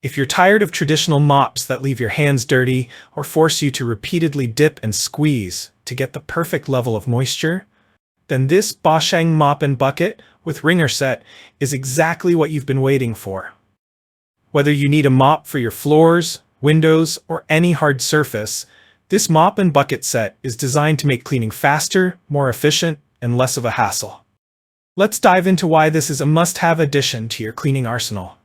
If you're tired of traditional mops that leave your hands dirty or force you to repeatedly dip and squeeze to get the perfect level of moisture, then this Bosheng Mop and Bucket with Wringer Set is exactly what you've been waiting for. Whether you need a mop for your floors, windows, or any hard surface, this mop and bucket set is designed to make cleaning faster, more efficient, and less of a hassle. Let's dive into why this is a must-have addition to your cleaning arsenal.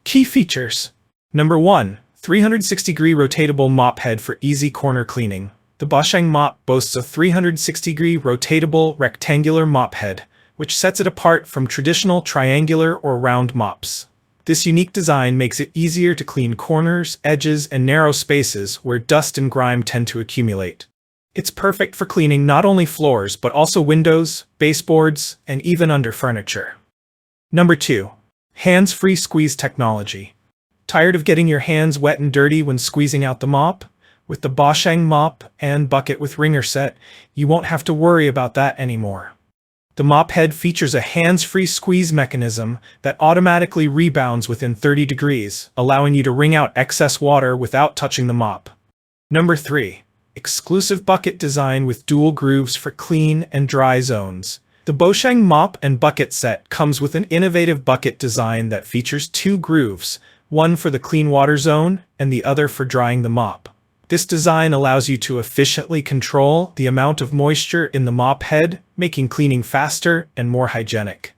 Key features. Number 1. 360-degree rotatable mop head for easy corner cleaning. The Bosheng Mop boasts a 360-degree rotatable rectangular mop head, which sets it apart from traditional triangular or round mops. This unique design makes it easier to clean corners, edges, and narrow spaces where dust and grime tend to accumulate. It's perfect for cleaning not only floors but also windows, baseboards, and even under furniture. Number 2. Hands-free squeeze technology. Tired of getting your hands wet and dirty when squeezing out the mop? With the Bosheng Mop and Bucket with Wringer Set, you won't have to worry about that anymore. The mop head features a hands-free squeeze mechanism that automatically rebounds within 30 degrees, allowing you to wring out excess water without touching the mop. Number 3. Exclusive bucket design with dual grooves for clean and dry zones. The Bosheng Mop and Bucket set comes with an innovative bucket design that features 2 grooves, one for the clean water zone and the other for drying the mop. This design allows you to efficiently control the amount of moisture in the mop head, making cleaning faster and more hygienic.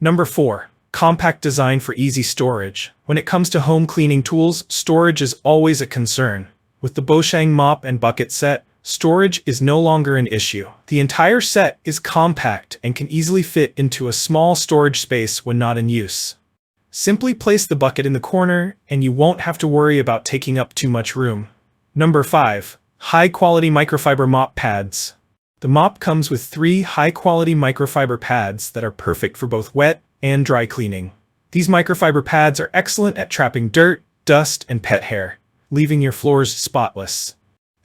Number 4. Compact design for easy storage. When it comes to home cleaning tools, storage is always a concern. With the Bosheng Mop and Bucket set, storage is no longer an issue. The entire set is compact and can easily fit into a small storage space when not in use. Simply place the bucket in the corner, and you won't have to worry about taking up too much room. Number 5. High-quality microfiber mop pads. The mop comes with 3 high-quality microfiber pads that are perfect for both wet and dry cleaning. These microfiber pads are excellent at trapping dirt, dust, and pet hair, leaving your floors spotless.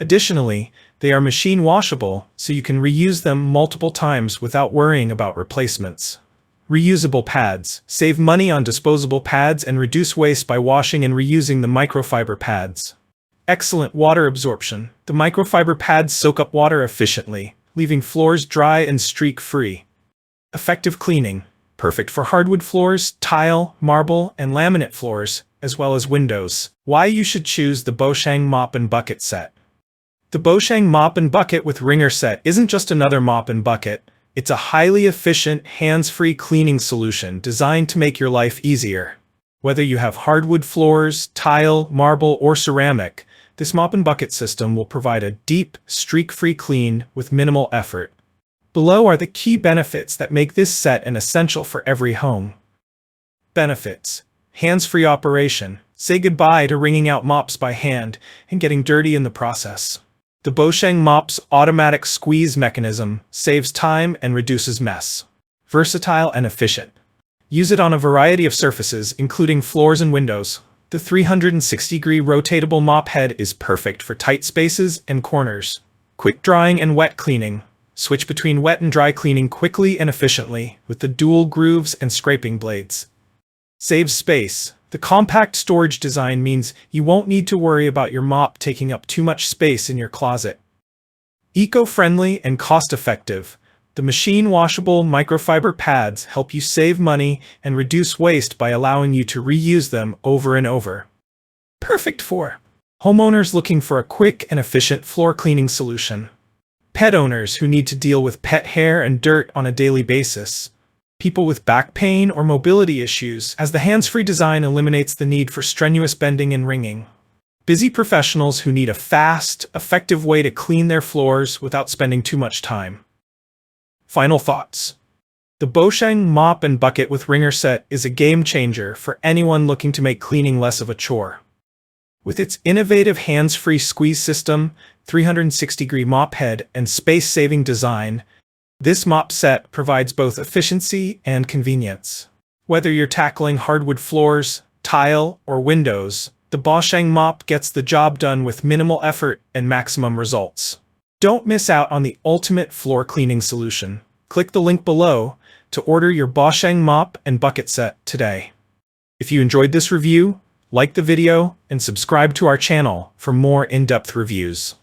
Additionally, they are machine washable, so you can reuse them multiple times without worrying about replacements. Reusable pads. Save money on disposable pads and reduce waste by washing and reusing the microfiber pads. Excellent water absorption. The microfiber pads soak up water efficiently, leaving floors dry and streak-free. Effective cleaning. Perfect for hardwood floors, tile, marble, and laminate floors, as well as windows. Why you should choose the Bosheng Mop and Bucket set. The Bosheng Mop and Bucket with Wringer Set isn't just another mop and bucket. It's a highly efficient, hands-free cleaning solution designed to make your life easier. Whether you have hardwood floors, tile, marble, or ceramic, this mop and bucket system will provide a deep, streak-free clean with minimal effort. Below are the key benefits that make this set an essential for every home. Benefits. Hands-free operation. Say goodbye to wringing out mops by hand and getting dirty in the process. The Bosheng Mop's automatic squeeze mechanism saves time and reduces mess. Versatile and efficient. Use it on a variety of surfaces, including floors and windows. The 360-degree rotatable mop head is perfect for tight spaces and corners. Quick drying and wet cleaning. Switch between wet and dry cleaning quickly and efficiently with the dual grooves and scraping blades. Saves space. The compact storage design means you won't need to worry about your mop taking up too much space in your closet. Eco-friendly and cost-effective. The machine-washable microfiber pads help you save money and reduce waste by allowing you to reuse them over and over. Perfect for homeowners looking for a quick and efficient floor cleaning solution. Pet owners who need to deal with pet hair and dirt on a daily basis. People with back pain or mobility issues, as the hands-free design eliminates the need for strenuous bending and wringing. Busy professionals who need a fast, effective way to clean their floors without spending too much time. Final thoughts. The Bosheng Mop and Bucket with Wringer Set is a game-changer for anyone looking to make cleaning less of a chore. With its innovative hands-free squeeze system, 360-degree mop head, and space-saving design, this mop set provides both efficiency and convenience. Whether you're tackling hardwood floors, tile, or windows, the Bosheng Mop gets the job done with minimal effort and maximum results. Don't miss out on the ultimate floor cleaning solution. Click the link below to order your Bosheng Mop and Bucket set today. If you enjoyed this review, like the video and subscribe to our channel for more in-depth reviews.